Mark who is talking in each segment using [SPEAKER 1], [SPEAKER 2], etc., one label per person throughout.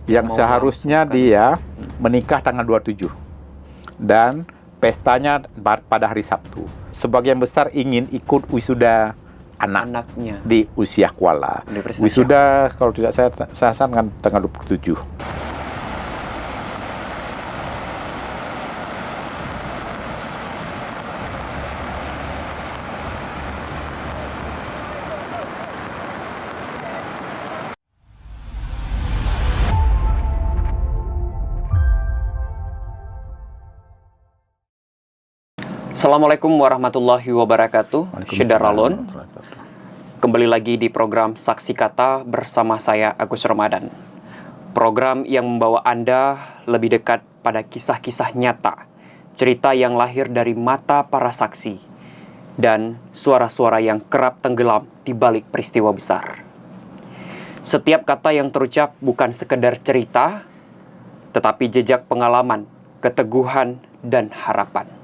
[SPEAKER 1] Yang seharusnya dia menikah tanggal 27 dan pestanya pada hari Sabtu. Sebagian besar ingin ikut wisuda anaknya di usia kuala. Wisuda kalau tidak saya kan tanggal 27.
[SPEAKER 2] Assalamualaikum warahmatullahi wabarakatuh. Syederalon. Kembali lagi di program Saksi Kata bersama saya Agus Ramadan. Program yang membawa Anda lebih dekat pada kisah-kisah nyata, cerita yang lahir dari mata para saksi, dan suara-suara yang kerap tenggelam di balik peristiwa besar. Setiap kata yang terucap bukan sekedar cerita, tetapi jejak pengalaman, keteguhan, dan harapan.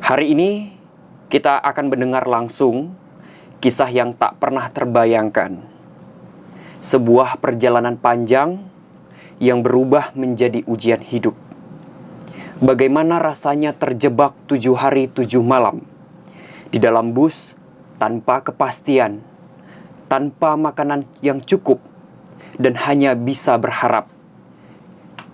[SPEAKER 2] Hari ini kita akan mendengar langsung kisah yang tak pernah terbayangkan. Sebuah perjalanan panjang yang berubah menjadi ujian hidup. Bagaimana rasanya terjebak 7 hari 7 malam di dalam bus tanpa kepastian, tanpa makanan yang cukup, dan hanya bisa berharap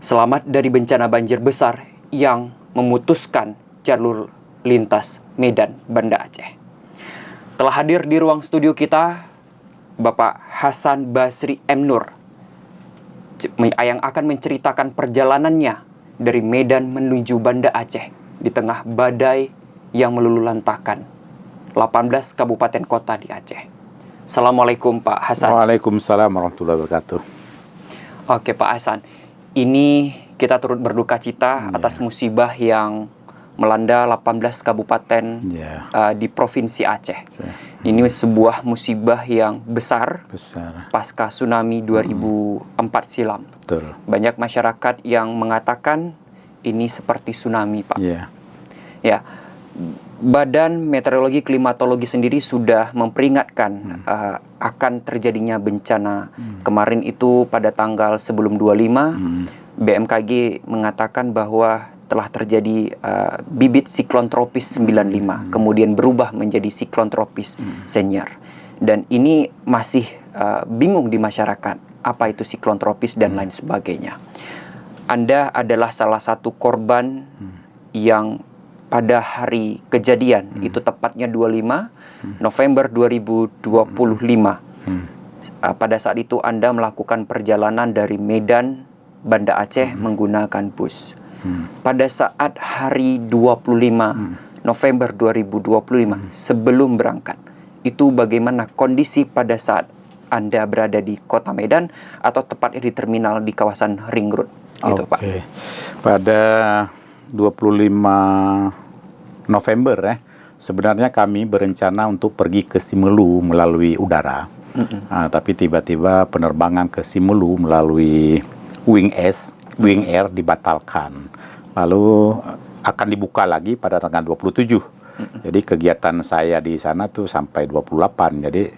[SPEAKER 2] selamat dari bencana banjir besar yang memutuskan jalur lintas Medan Banda Aceh. Telah hadir di ruang studio kita Bapak Hasan Basri M. Nur yang akan menceritakan perjalanannya dari Medan menuju Banda Aceh di tengah badai yang meluluhlantahkan 18 kabupaten kota di Aceh. Assalamualaikum Pak Hasan.
[SPEAKER 1] Waalaikumsalam warahmatullahi wabarakatuh.
[SPEAKER 2] Oke Pak Hasan, ini kita turut berduka cita atas musibah yang melanda 18 kabupaten di Provinsi Aceh. Ini sebuah musibah yang besar. Pasca tsunami 2004 silam.
[SPEAKER 1] Betul.
[SPEAKER 2] Banyak masyarakat yang mengatakan ini seperti tsunami, Pak. Ya. Badan Meteorologi Klimatologi sendiri sudah memperingatkan akan terjadinya bencana. Kemarin itu pada tanggal sebelum 25, BMKG mengatakan bahwa telah terjadi bibit siklon tropis 95, kemudian berubah menjadi siklon tropis senior. Dan ini masih bingung di masyarakat, apa itu siklon tropis dan lain sebagainya. Anda adalah salah satu korban yang pada hari kejadian, itu tepatnya 25 November 2025. Pada saat itu Anda melakukan perjalanan dari Medan, Banda Aceh menggunakan bus. Pada saat hari 25 November 2025 sebelum berangkat, itu bagaimana kondisi pada saat Anda berada di kota Medan atau tepatnya di terminal di kawasan Ring Road gitu, Pak?
[SPEAKER 1] Pada 25 November sebenarnya kami berencana untuk pergi ke Simelu melalui udara. Tapi tiba-tiba penerbangan ke Simelu melalui Wing Air dibatalkan. Lalu akan dibuka lagi pada tanggal 27. Jadi kegiatan saya di sana tuh sampai 28. Jadi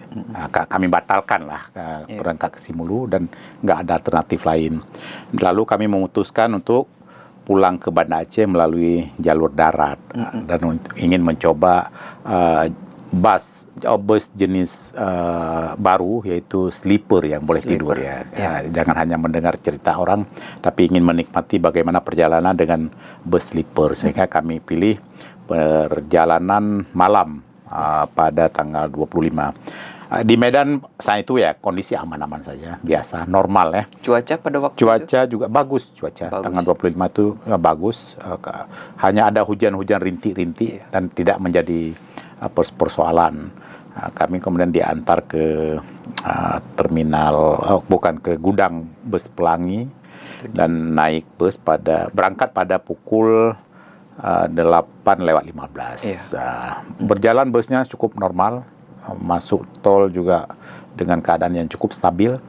[SPEAKER 1] kami batalkan lah berangkat ke Simelu dan nggak ada alternatif lain. Lalu kami memutuskan untuk pulang ke Banda Aceh melalui jalur darat dan ingin mencoba bus jenis baru, yaitu sleeper yang boleh tidur ya. Jangan hanya mendengar cerita orang, tapi ingin menikmati bagaimana perjalanan dengan bus sleeper. Sehingga kami pilih perjalanan malam pada tanggal 25. Di Medan saat itu ya kondisi aman-aman saja, biasa, normal ya.
[SPEAKER 2] Cuaca pada waktu
[SPEAKER 1] Cuaca itu juga bagus. Tanggal 25 itu bagus. Hanya ada hujan-hujan rintik-rintik dan tidak menjadi persoalan. Kami kemudian diantar ke terminal, ke gudang bus Pelangi dan naik bus berangkat pada pukul 8:15. Berjalan busnya cukup normal, masuk tol juga dengan keadaan yang cukup stabil.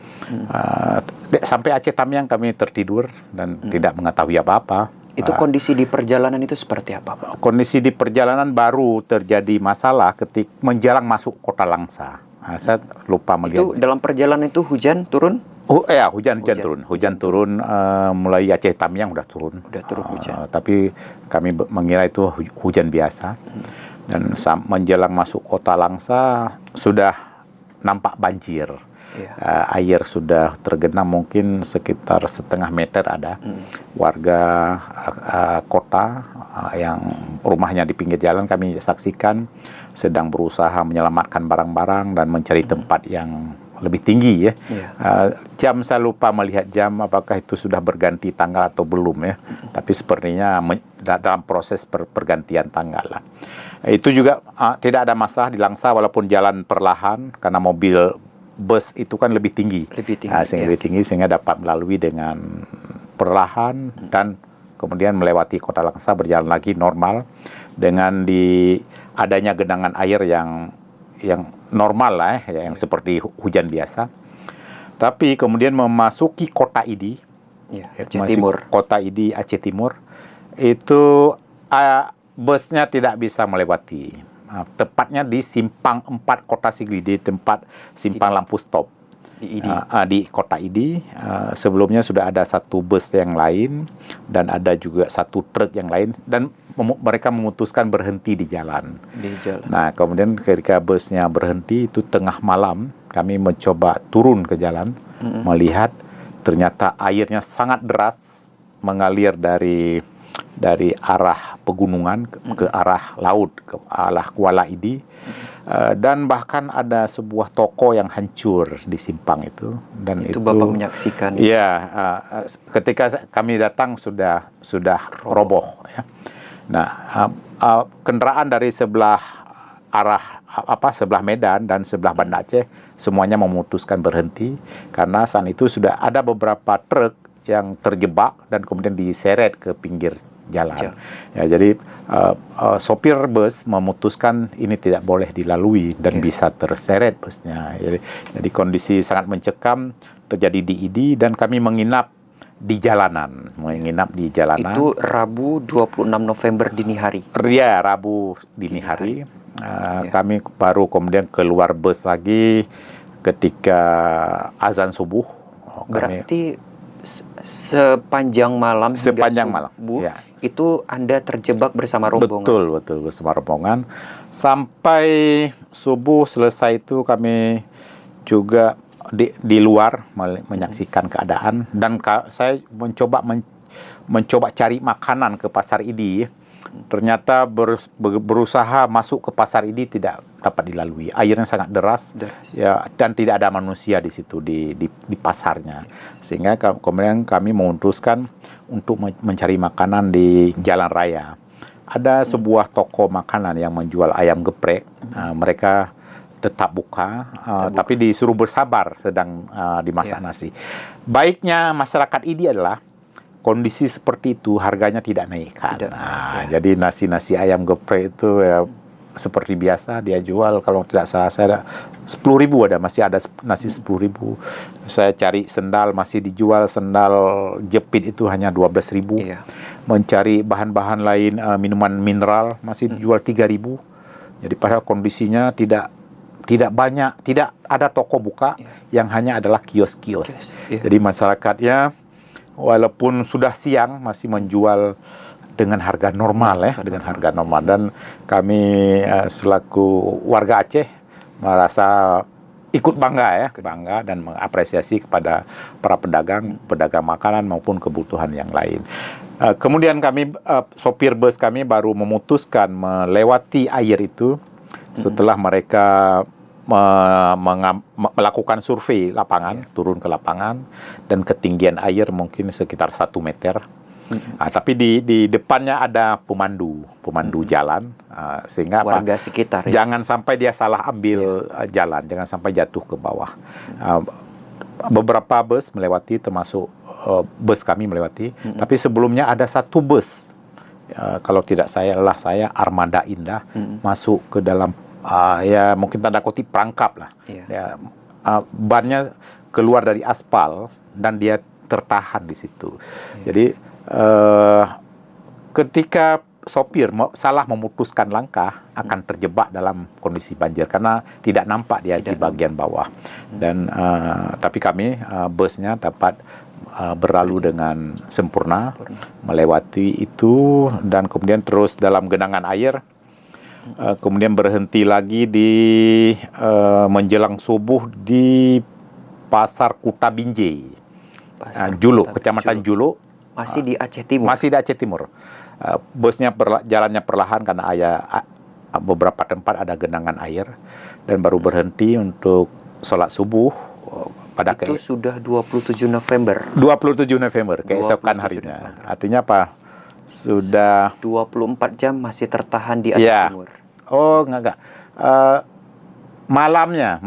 [SPEAKER 1] Sampai Aceh Tamiang kami tertidur dan tidak mengetahui apa-apa.
[SPEAKER 2] Itu kondisi di perjalanan itu seperti apa, Pak?
[SPEAKER 1] Kondisi di perjalanan baru terjadi masalah menjelang masuk Kota Langsa. Saya lupa melihat.
[SPEAKER 2] Itu dalam perjalanan itu hujan turun?
[SPEAKER 1] Hujan turun. Hujan turun mulai Aceh Tamiang udah turun.
[SPEAKER 2] Udah turun hujan.
[SPEAKER 1] Tapi kami mengira itu hujan biasa. Dan menjelang masuk kota Langsa sudah nampak banjir. Air sudah tergenang mungkin sekitar setengah meter ada. Warga kota yang rumahnya di pinggir jalan kami saksikan sedang berusaha menyelamatkan barang-barang dan mencari tempat yang lebih tinggi ya. Jam saya lupa melihat jam apakah itu sudah berganti tanggal atau belum ya. Tapi sepertinya dalam proses pergantian tanggal lah. Itu juga tidak ada masalah di Langsa walaupun jalan perlahan karena mobil bus itu kan lebih tinggi. Lebih tinggi sehingga dapat melalui dengan perlahan dan kemudian melewati kota Langsa berjalan lagi normal dengan adanya genangan air yang normal lah yang seperti hujan biasa. Tapi kemudian memasuki kota Idi,
[SPEAKER 2] Aceh Timur.
[SPEAKER 1] Kota Idi Aceh Timur itu busnya tidak bisa melewati. Tepatnya di simpang 4 kota Sigli, di tempat simpang lampu stop
[SPEAKER 2] di Idi.
[SPEAKER 1] Di kota Idi. Sebelumnya sudah ada satu bus yang lain dan ada juga satu truk yang lain dan mereka memutuskan berhenti di jalan. Nah, kemudian ketika busnya berhenti itu tengah malam, kami mencoba turun ke jalan, melihat ternyata airnya sangat deras mengalir dari arah pegunungan ke arah laut, ke arah Kuala Idi. Dan bahkan ada sebuah toko yang hancur di simpang itu. Dan itu
[SPEAKER 2] Bapak menyaksikan.
[SPEAKER 1] Iya, ketika kami datang sudah roboh ya. Nah, kendaraan dari sebelah Medan dan sebelah Banda Aceh semuanya memutuskan berhenti karena saat itu sudah ada beberapa truk yang terjebak dan kemudian diseret ke pinggir jalan. Ya, jadi sopir bus memutuskan ini tidak boleh dilalui dan bisa terseret busnya. Jadi kondisi sangat mencekam terjadi di Idi dan kami menginap di jalanan. Itu
[SPEAKER 2] Rabu 26 November dini hari.
[SPEAKER 1] Iya, Rabu dini hari. Kami baru kemudian keluar bus lagi ketika azan subuh.
[SPEAKER 2] Berarti sepanjang malam itu Anda terjebak bersama rombongan.
[SPEAKER 1] Betul bersama rombongan sampai subuh selesai itu kami juga di luar menyaksikan keadaan dan saya mencoba cari makanan ke pasar Idi. Ternyata berusaha masuk ke pasar Idi tidak dapat dilalui. Airnya sangat deras. Ya, dan tidak ada manusia di situ di pasarnya. Sehingga kemudian kami memutuskan untuk mencari makanan di jalan raya. Ada sebuah toko makanan yang menjual ayam geprek. Mereka tetap buka, tapi disuruh bersabar sedang dimasak nasi. Baiknya masyarakat Idi adalah kondisi seperti itu harganya tidak naikkan. Jadi nasi ayam geprek itu ya seperti biasa dia jual, kalau tidak salah saya 10.000 masih ada nasi 10.000. Saya cari sendal masih dijual, sendal jepit itu hanya 12.000. Mencari bahan-bahan lain, minuman mineral masih dijual 3.000. Jadi padahal kondisinya tidak banyak, tidak ada toko buka, yang hanya adalah kios-kios. Jadi masyarakatnya walaupun sudah siang masih menjual dengan harga normal dengan harga normal. Dan kami selaku warga Aceh merasa ikut bangga dan mengapresiasi kepada para pedagang makanan maupun kebutuhan yang lain. Kemudian kami sopir bus kami baru memutuskan melewati air itu setelah mereka melakukan survei lapangan, turun ke lapangan, dan ketinggian air mungkin sekitar 1 meter. Tapi di depannya ada pemandu jalan, sehingga
[SPEAKER 2] warga sekitar.
[SPEAKER 1] Jangan sampai dia salah ambil jalan, jangan sampai jatuh ke bawah. Beberapa bus melewati, termasuk bus kami melewati. Tapi sebelumnya ada satu bus, kalau tidak salah saya Armada Indah, masuk ke dalam ya mungkin tanda kutip perangkap lah. Bannya keluar dari aspal dan dia tertahan di situ. Jadi ketika sopir salah memutuskan langkah akan terjebak dalam kondisi banjir karena tidak nampak dia di bagian bawah. Dan tapi kami busnya dapat berlalu dengan sempurna, melewati itu dan kemudian terus dalam genangan air. Kemudian berhenti lagi di menjelang subuh di Pasar Kuta Binjai, Julo, Kecamatan Julo.
[SPEAKER 2] Masih di Aceh Timur.
[SPEAKER 1] Masih di Aceh Timur. Busnya jalannya perlahan karena beberapa tempat ada genangan air dan baru berhenti untuk sholat subuh pada
[SPEAKER 2] itu sudah 27 November.
[SPEAKER 1] 27 November, keesokan harinya.
[SPEAKER 2] November.
[SPEAKER 1] Artinya apa? Sudah
[SPEAKER 2] 24 jam masih tertahan di Aceh Timur.
[SPEAKER 1] Oh, enggak. Malamnya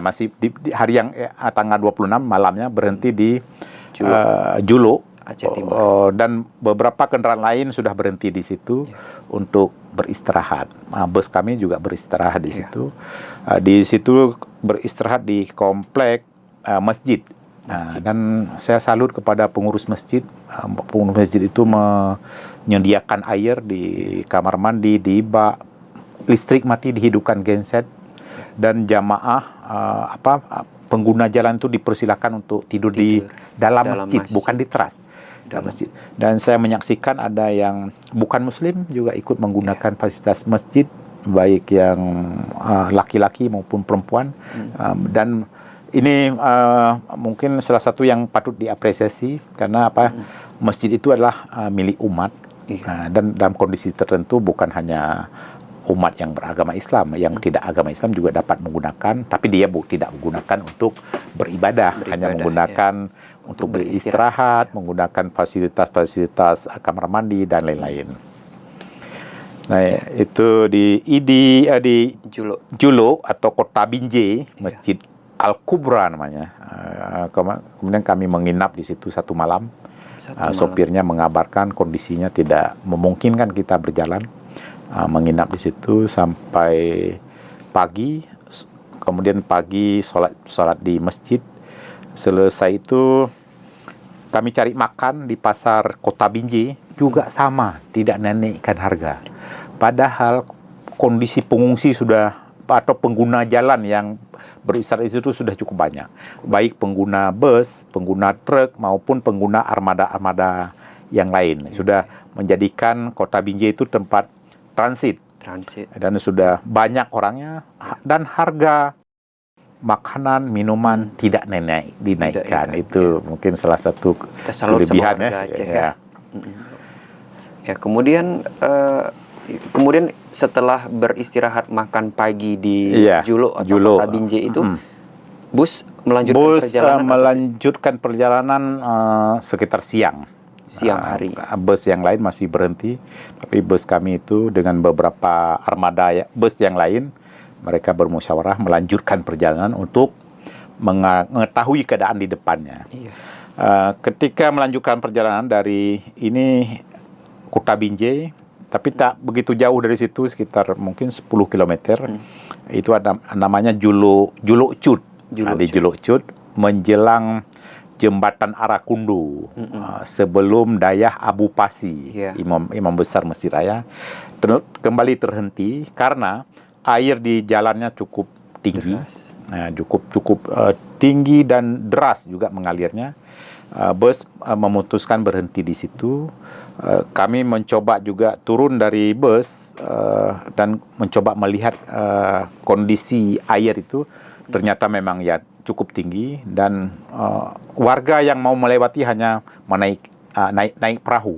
[SPEAKER 1] masih di hari yang tanggal 26 malamnya berhenti di Julo,
[SPEAKER 2] Aceh Timur.
[SPEAKER 1] dan beberapa kendaraan lain sudah berhenti di situ untuk beristirahat. Bus kami juga beristirahat di situ. Di situ beristirahat di komplek masjid. Dan saya salut kepada pengurus masjid. Pengurus masjid itu menyediakan air di kamar mandi, di bak, listrik mati dihidupkan genset, dan jamaah pengguna jalan itu dipersilakan untuk tidur di dalam masjid, bukan di teras. Dalam masjid. Dan saya menyaksikan ada yang bukan muslim juga ikut menggunakan fasilitas masjid, baik yang laki-laki maupun perempuan. Dan ini mungkin salah satu yang patut diapresiasi karena masjid itu adalah milik umat. Dan dalam kondisi tertentu bukan hanya umat yang beragama Islam, yang tidak agama Islam juga dapat menggunakan, tapi dia tidak menggunakan untuk beribadah, hanya menggunakan untuk beristirahat, menggunakan fasilitas-fasilitas kamar mandi dan lain-lain. Nah, itu di Julo atau Kota Binjai, Masjid Al-Kubra namanya. Kemudian kami menginap di situ satu malam. Sopirnya mengabarkan kondisinya tidak memungkinkan kita berjalan. Menginap di situ sampai pagi, kemudian pagi sholat di masjid. Selesai itu kami cari makan di pasar Kota Binjai, juga sama, tidak naikkan harga. Padahal kondisi pengungsi atau pengguna jalan yang beristirahat di situ sudah cukup banyak. Baik pengguna bus, pengguna truk, maupun pengguna armada-armada yang lain. Sudah menjadikan Kota Binjai itu tempat transit. Dan sudah banyak orangnya, dan harga makanan, minuman tidak dinaikkan. Itu mungkin salah satu kelebihan ya.
[SPEAKER 2] Kemudian setelah beristirahat makan pagi di Julo atau Kota Binjai itu, bus melanjutkan perjalanan
[SPEAKER 1] sekitar siang
[SPEAKER 2] hari.
[SPEAKER 1] Bus yang lain masih berhenti, tapi bus kami itu dengan beberapa armada bus yang lain, mereka bermusyawarah melanjutkan perjalanan untuk mengetahui keadaan di depannya. Ketika melanjutkan perjalanan dari Kota Binjai, tapi tak begitu jauh dari situ, sekitar mungkin 10 km. Itu ada namanya Julo Cud. Di Julo Cud menjelang Jembatan Arakundu, sebelum Dayah Abu Pasi, imam besar Masjid Raya, kembali terhenti karena air di jalannya cukup tinggi, cukup tinggi dan deras juga mengalirnya. Bus memutuskan berhenti di situ. Kami mencoba juga turun dari bus dan mencoba melihat kondisi air itu. Ternyata memang cukup tinggi, dan warga yang mau melewati hanya naik perahu.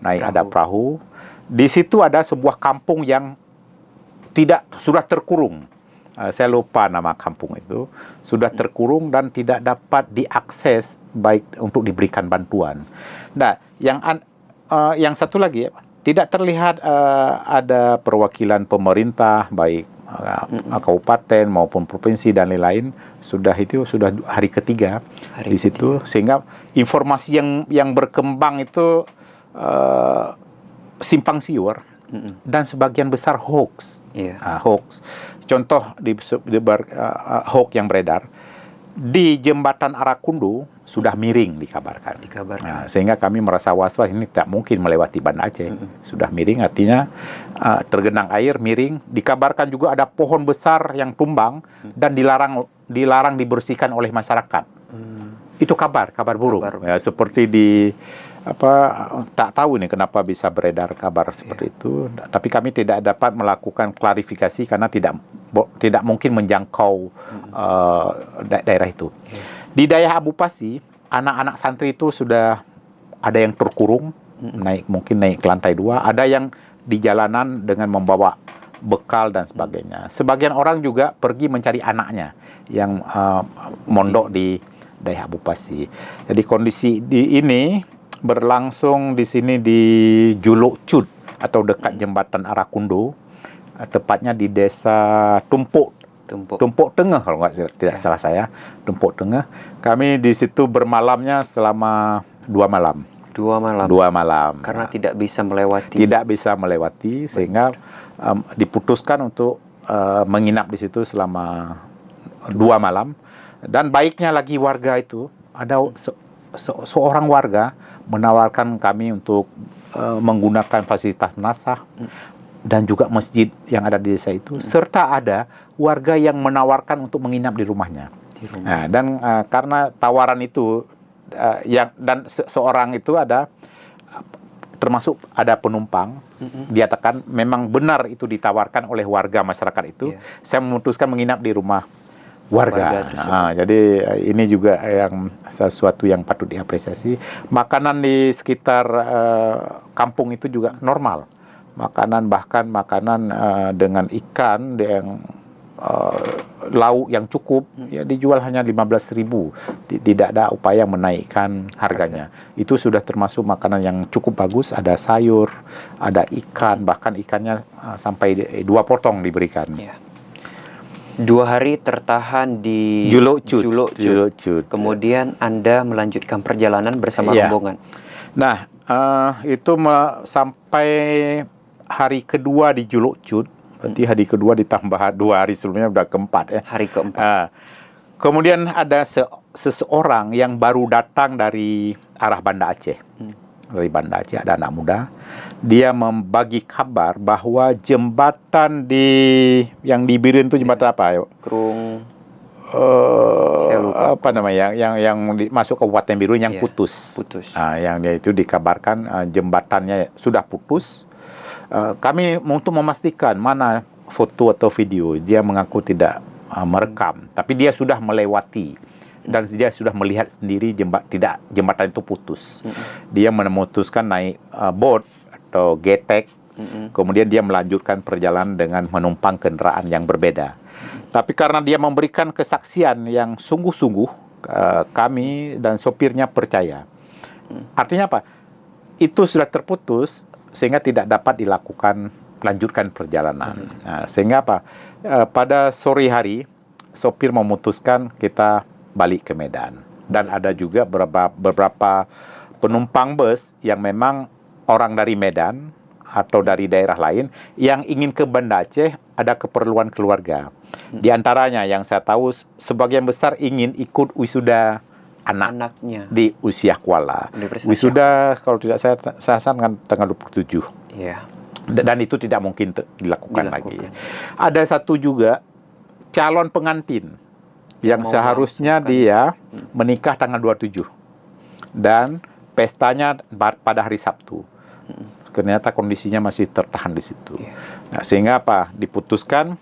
[SPEAKER 1] Ada perahu. Di situ ada sebuah kampung yang sudah terkurung. Saya lupa nama kampung itu. Sudah terkurung dan tidak dapat diakses baik untuk diberikan bantuan. Nah, yang satu lagi, tidak terlihat ada perwakilan pemerintah baik kabupaten maupun provinsi dan lain-lain. Sudah hari ketiga di situ, sehingga informasi yang berkembang itu simpang siur dan sebagian besar hoax. Hoax. Contoh hoax yang beredar, Di jembatan Arakundu sudah miring dikabarkan. Nah, sehingga kami merasa was-was, ini tak mungkin melewati Banda Aceh. Sudah miring, artinya tergenang air, miring. Dikabarkan juga ada pohon besar yang tumbang dan dilarang dibersihkan oleh masyarakat. Itu kabar buruk. Ya, seperti tak tahu nih kenapa bisa beredar kabar seperti itu. Tapi kami tidak dapat melakukan klarifikasi karena tidak mungkin menjangkau daerah itu. Di daerah Abu Pasi, anak-anak santri itu sudah ada yang terkurung, mungkin naik ke lantai 2, ada yang di jalanan dengan membawa bekal dan sebagainya. Sebagian orang juga pergi mencari anaknya yang mondok di daerah Abu Pasi. Jadi kondisi ini berlangsung di sini di Juluk Cud atau dekat jembatan Arakundu, tepatnya di desa Tumpuk Tengah kalau tidak salah saya, Tumpuk Tengah. Kami di situ bermalamnya selama 2 malam.
[SPEAKER 2] 2 malam.
[SPEAKER 1] 2 malam.
[SPEAKER 2] Karena tidak bisa melewati.
[SPEAKER 1] Tidak bisa melewati, sehingga diputuskan untuk menginap di situ selama 2 malam. Dan baiknya lagi warga itu, ada seorang warga menawarkan kami untuk menggunakan fasilitas nasah dan juga masjid yang ada di desa itu, serta ada warga yang menawarkan untuk menginap di rumahnya. Nah, dan karena tawaran itu dan seorang itu ada termasuk ada penumpang, dia tekan memang benar itu ditawarkan oleh warga masyarakat itu, saya memutuskan menginap di rumah warga. Jadi ini juga yang sesuatu yang patut diapresiasi. Makanan di sekitar kampung itu juga normal. Bahkan makanan dengan ikan yang lauk yang cukup, ya dijual hanya 15.000. Tidak ada upaya menaikkan harganya. Itu sudah termasuk makanan yang cukup bagus. Ada sayur, ada ikan, bahkan ikannya sampai 2 potong diberikan.
[SPEAKER 2] 2 hari tertahan di
[SPEAKER 1] Juluk Cud.
[SPEAKER 2] Kemudian Anda melanjutkan perjalanan bersama rombongan.
[SPEAKER 1] Nah, itu sampai hari kedua di Juluk Cud. Berarti hari kedua ditambah 2 hari sebelumnya, udah keempat ya.
[SPEAKER 2] Hari keempat.
[SPEAKER 1] Kemudian ada seseorang yang baru datang dari arah Banda Aceh. Dari Banda Aceh ada anak muda. Dia membagi kabar bahwa jembatan yang di Biren itu jembatan apa?
[SPEAKER 2] Krung.
[SPEAKER 1] Saya lupa. Apa namanya? Yang masuk Kabupaten Biren yang putus. Yang dia itu dikabarkan jembatannya sudah putus. Kami untuk memastikan mana foto atau video, dia mengaku tidak merekam, tapi dia sudah melewati dan dia sudah melihat sendiri jembatan itu putus. Dia memutuskan naik boat atau getek, kemudian dia melanjutkan perjalanan dengan menumpang kendaraan yang berbeda. Tapi karena dia memberikan kesaksian yang sungguh-sungguh, kami dan sopirnya percaya. Artinya apa? Itu sudah terputus, sehingga tidak dapat lanjutkan perjalanan. Nah, sehingga apa? Pada sore hari, sopir memutuskan kita balik ke Medan. Dan ada juga beberapa penumpang bus yang memang orang dari Medan atau dari daerah lain yang ingin ke Banda Aceh, ada keperluan keluarga. Di antaranya yang saya tahu sebagian besar ingin ikut wisuda anaknya di usia kuala. Wisuda kalau tidak saya kan tanggal 27.
[SPEAKER 2] Iya.
[SPEAKER 1] Dan itu tidak mungkin dilakukan lagi. Ada satu juga calon pengantin yang seharusnya dia menikah tanggal 27 dan pestanya pada hari Sabtu. Ternyata kondisinya masih tertahan di situ. Nah, sehingga apa? Diputuskan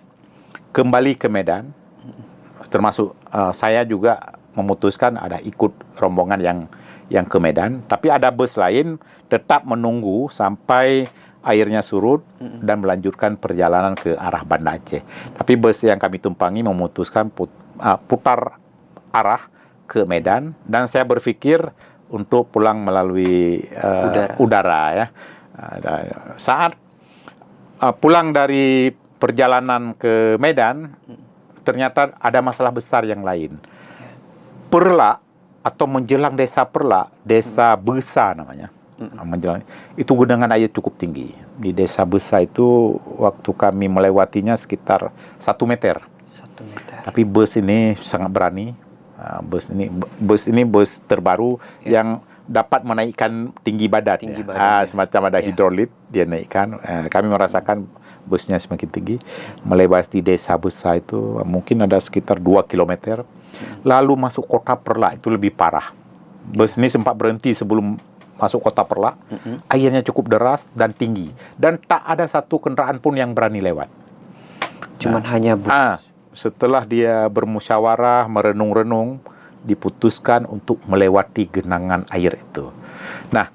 [SPEAKER 1] kembali ke Medan. Termasuk saya juga memutuskan ada ikut rombongan yang ke Medan, tapi ada bus lain tetap menunggu sampai airnya surut dan melanjutkan perjalanan ke arah Banda Aceh. Tapi bus yang kami tumpangi memutuskan putar arah ke Medan, dan saya berpikir untuk pulang melalui udara ya. Saat pulang dari perjalanan ke Medan, ternyata ada masalah besar yang lain. Perla atau menjelang desa Perla, desa Besa namanya. Menjelang itu genangan air cukup tinggi. Di desa Besa itu waktu kami melewatinya sekitar 1 meter.
[SPEAKER 2] 1 meter.
[SPEAKER 1] Tapi bus ini sangat berani, Bus ini bus terbaru yang dapat menaikkan tinggi badan. Semacam ada hidrolit, dia naikkan. Kami merasakan busnya semakin tinggi, melewati desa besar itu mungkin ada sekitar 2 kilometer. Lalu masuk kota Perlak itu lebih parah. Bus ini sempat berhenti sebelum masuk kota Perlak. Airnya cukup deras dan tinggi, dan tak ada satu kendaraan pun yang berani lewat.
[SPEAKER 2] Cuman hanya bus.
[SPEAKER 1] Setelah dia bermusyawarah, merenung-renung, diputuskan untuk melewati genangan air itu. Nah,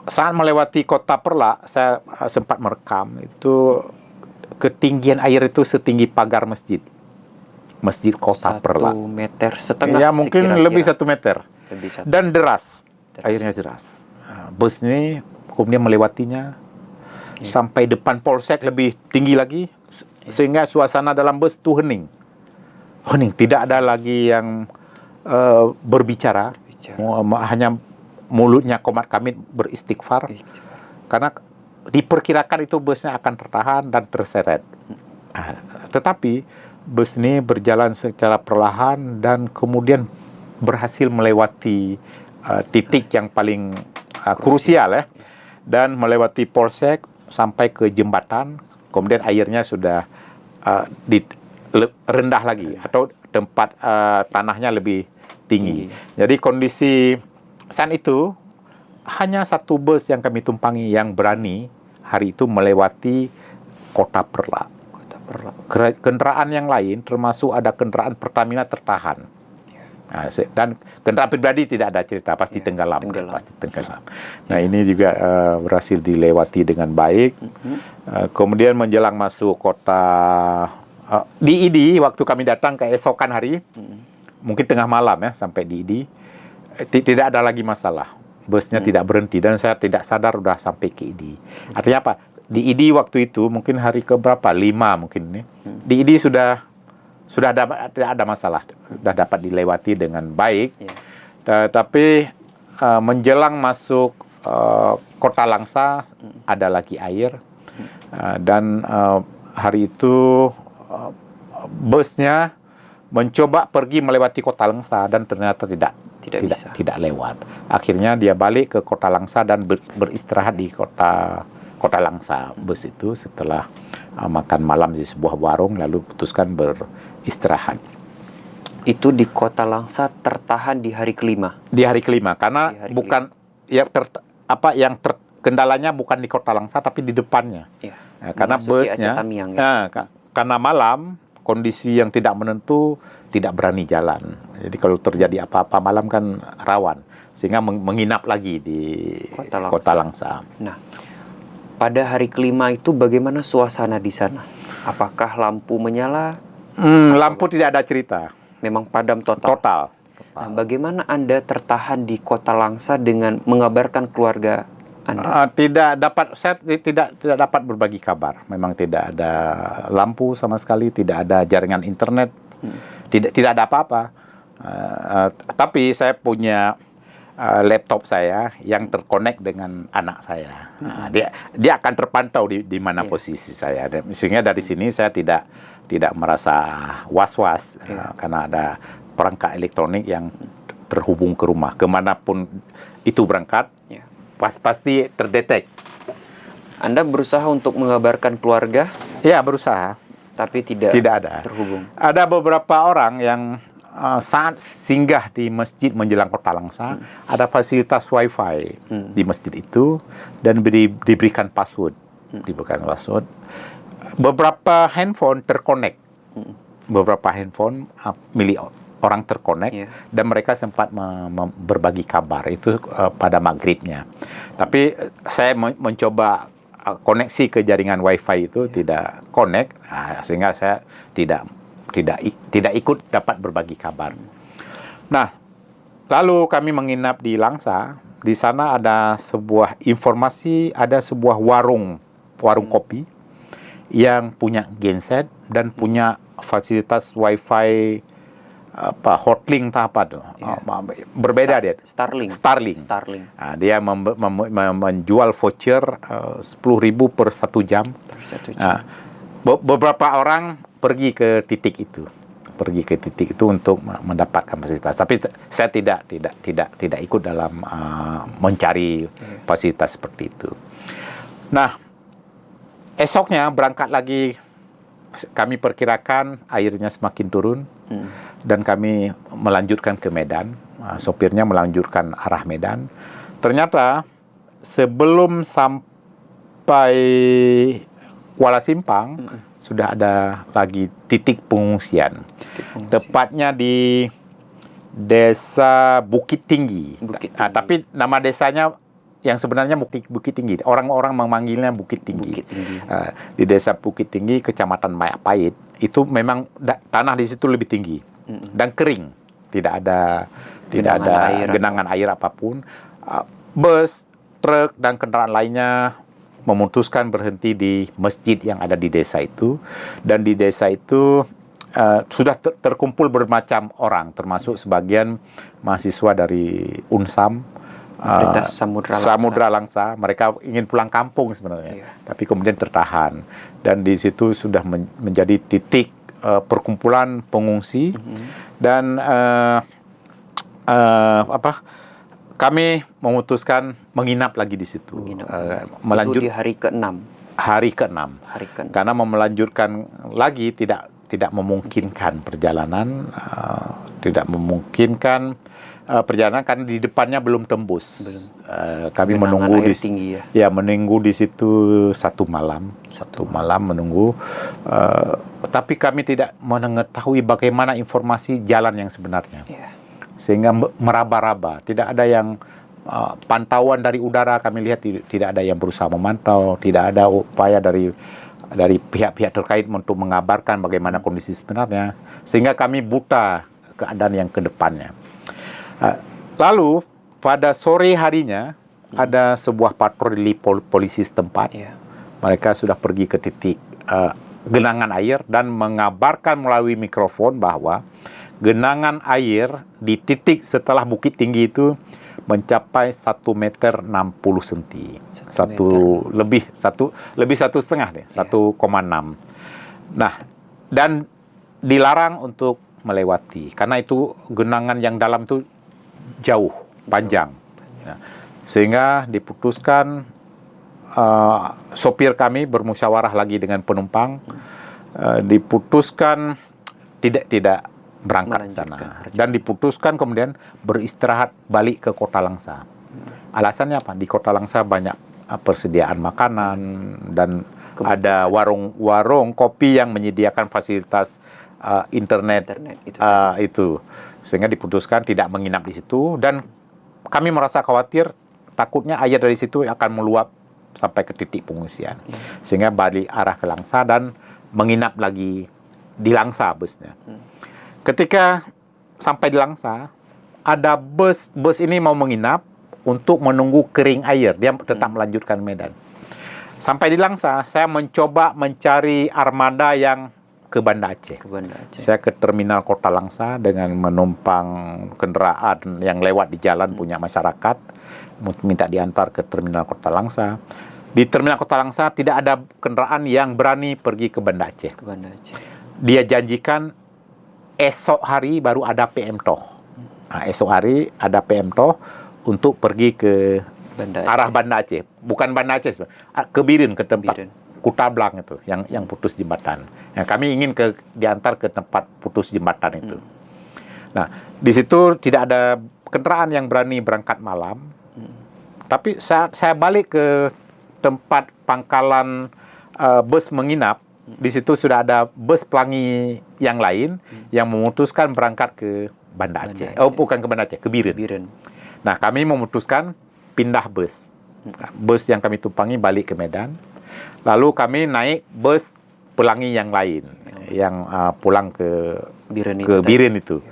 [SPEAKER 1] saat melewati kota Perlak, saya sempat merekam itu ketinggian air itu setinggi pagar masjid kota Perlak.
[SPEAKER 2] 1,5 meter setengah.
[SPEAKER 1] Ya mungkin
[SPEAKER 2] kira-kira.
[SPEAKER 1] lebih 1 meter. Dan deras.
[SPEAKER 2] Deras.
[SPEAKER 1] Airnya deras. Bus ini kemudian melewatinya sampai depan polsek, lebih tinggi lagi, sehingga suasana dalam bus itu hening. Tidak ada lagi yang berbicara. Hanya mulutnya komat kamit beristighfar. Karena diperkirakan itu busnya akan tertahan dan terseret. Tetapi bus ini berjalan secara perlahan dan kemudian berhasil melewati titik yang paling krusial, dan melewati polsek sampai ke jembatan. Kemudian airnya sudah rendah lagi, atau tempat tanahnya lebih tinggi. Jadi kondisi saat itu hanya satu bus yang kami tumpangi yang berani hari itu melewati kota Perlak. Kendaraan yang lain termasuk ada kendaraan Pertamina tertahan. Dan kendaraan pribadi tidak ada cerita, pasti tenggelam. Pasti tenggelam. Nah, ini juga berhasil dilewati dengan baik. Kemudian menjelang masuk kota di Idi, waktu kami datang keesokan hari, mungkin tengah malam sampai di Idi, tidak ada lagi masalah. Busnya tidak berhenti dan saya tidak sadar sudah sampai ke Idi. Artinya apa? Di Idi waktu itu mungkin hari keberapa? 5 mungkin nih. Di Idi sudah tidak ada masalah, sudah dapat dilewati dengan baik. Tapi menjelang masuk kota Langsa ada lagi air, dan hari itu busnya mencoba pergi melewati kota Langsa dan ternyata tidak lewat. Akhirnya dia balik ke kota Langsa dan beristirahat di kota Langsa. Bus itu setelah makan malam di sebuah warung lalu putuskan beristirahat.
[SPEAKER 2] Itu di kota Langsa tertahan di hari kelima.
[SPEAKER 1] Di hari kelima karena bukan kendalanya bukan di kota Langsa tapi di depannya. Karena busnya karena malam kondisi yang tidak menentu, tidak berani jalan. Jadi kalau terjadi apa-apa malam kan rawan, sehingga menginap lagi di kota Langsa.
[SPEAKER 2] Nah, pada hari kelima itu bagaimana suasana di sana? Apakah lampu menyala?
[SPEAKER 1] Lampu tidak ada cerita.
[SPEAKER 2] Memang padam total. Nah, bagaimana Anda tertahan di kota Langsa dengan mengabarkan keluarga Anda?
[SPEAKER 1] Saya tidak dapat berbagi kabar. Memang tidak ada lampu sama sekali, tidak ada jaringan internet, tidak ada apa-apa. Tapi saya punya laptop saya yang terkonek dengan anak saya. Dia akan terpantau di mana posisi saya. Sehingga dari sini saya tidak merasa was-was karena ada perangkat elektronik yang terhubung ke rumah. Kemanapun itu berangkat, pasti terdetek.
[SPEAKER 2] Anda berusaha untuk mengabarkan keluarga?
[SPEAKER 1] Ya, berusaha.
[SPEAKER 2] Tapi tidak
[SPEAKER 1] ada
[SPEAKER 2] terhubung.
[SPEAKER 1] Ada beberapa orang yang saat singgah di masjid menjelang kota Langsa, ada fasilitas wifi di masjid itu dan diberikan password. Beberapa handphone terkonek. Beberapa handphone milik orang terkonek, dan mereka sempat berbagi kabar itu pada maghribnya. Tapi saya mencoba koneksi ke jaringan wifi itu tidak connect, sehingga saya tidak ikut dapat berbagi kabar. Nah, lalu kami menginap di Langsa. Di sana ada sebuah informasi, ada sebuah warung kopi yang punya genset dan punya fasilitas wifi hotlink berbeda dia.
[SPEAKER 2] Starlink.
[SPEAKER 1] Nah, dia menjual voucher 10.000 per 1 jam. Beberapa orang pergi ke titik itu. pergi ke titik itu untuk mendapatkan fasilitas. Tapi saya tidak ikut dalam mencari fasilitas seperti itu. Nah, esoknya berangkat lagi, kami perkirakan airnya semakin turun dan kami melanjutkan ke Medan. Sopirnya melanjutkan arah Medan. Ternyata sebelum sampai Kuala Simpang sudah ada lagi titik pengungsian. Tepatnya di Desa Bukit Tinggi. Tapi nama desanya yang sebenarnya Bukit Tinggi. Orang-orang memanggilnya Bukit Tinggi. Di Desa Bukit Tinggi, Kecamatan Majapahit, itu memang tanah di situ lebih tinggi dan kering. Tidak ada genangan air apapun. Bus, truk, dan kendaraan lainnya memutuskan berhenti di masjid yang ada di desa itu. Dan di desa itu sudah terkumpul bermacam orang, termasuk sebagian mahasiswa dari UNSAM, Samudra Langsa. Mereka ingin pulang kampung sebenarnya, tapi kemudian tertahan. Dan di situ sudah menjadi titik perkumpulan pengungsi. Dan kami memutuskan menginap lagi di situ.
[SPEAKER 2] Melanjut di hari ke-6.
[SPEAKER 1] Hari ke-6. Karena melanjutkan lagi tidak memungkinkan perjalanan, perjalanan karena di depannya belum tembus. Kami menunggu menunggu di situ satu malam menunggu. Tapi kami tidak mengetahui bagaimana informasi jalan yang sebenarnya. Sehingga meraba-raba, tidak ada yang pantauan dari udara. Kami lihat tidak ada yang berusaha memantau, tidak ada upaya dari pihak-pihak terkait untuk mengabarkan bagaimana kondisi sebenarnya, sehingga kami buta keadaan yang ke depannya. Lalu pada sore harinya ada sebuah patroli polisi setempat. Mereka sudah pergi ke titik genangan air dan mengabarkan melalui mikrofon bahwa genangan air di titik setelah Bukit Tinggi itu mencapai 1 meter 60 cm. Lebih 1,5 deh, 1,6. Nah, dan dilarang untuk melewati karena itu genangan yang dalam itu jauh, panjang. Sehingga diputuskan, sopir kami bermusyawarah lagi dengan penumpang, diputuskan tidak berangkat ke sana. Dan diputuskan kemudian beristirahat balik ke Kota Langsa. Alasannya apa? Di Kota Langsa banyak persediaan makanan dan ada warung kopi yang menyediakan fasilitas internet itu. Sehingga diputuskan tidak menginap di situ. Dan kami merasa khawatir, takutnya air dari situ akan meluap sampai ke titik pengungsian. Sehingga balik arah ke Langsa dan menginap lagi di Langsa busnya. Ketika sampai di Langsa, ada bus ini mau menginap untuk menunggu kering air. Dia tetap melanjutkan Medan. Sampai di Langsa, saya mencoba mencari armada yang ke Banda Aceh. Saya ke terminal Kota Langsa dengan menumpang kendaraan yang lewat di jalan punya masyarakat, minta diantar ke terminal Kota Langsa. Di terminal Kota Langsa tidak ada kendaraan yang berani pergi ke Banda Aceh. Dia janjikan esok hari baru ada PM Toh. Esok hari ada PM Toh untuk pergi ke arah Banda Aceh. Bukan Banda Aceh, ke Biren, ke tempat Kutablang itu, yang putus jembatan. Kami ingin diantar ke tempat putus jembatan itu. Nah, di situ tidak ada kendaraan yang berani berangkat malam. Tapi saya balik ke tempat pangkalan bus menginap. Di situ sudah ada bus pelangi yang lain yang memutuskan berangkat ke Banda Aceh. Bukan ke Banda Aceh, ke Biren. Nah, kami memutuskan pindah bus. Bus yang kami tumpangi balik ke Medan. Lalu kami naik bus pelangi yang lain yang pulang ke Biren itu.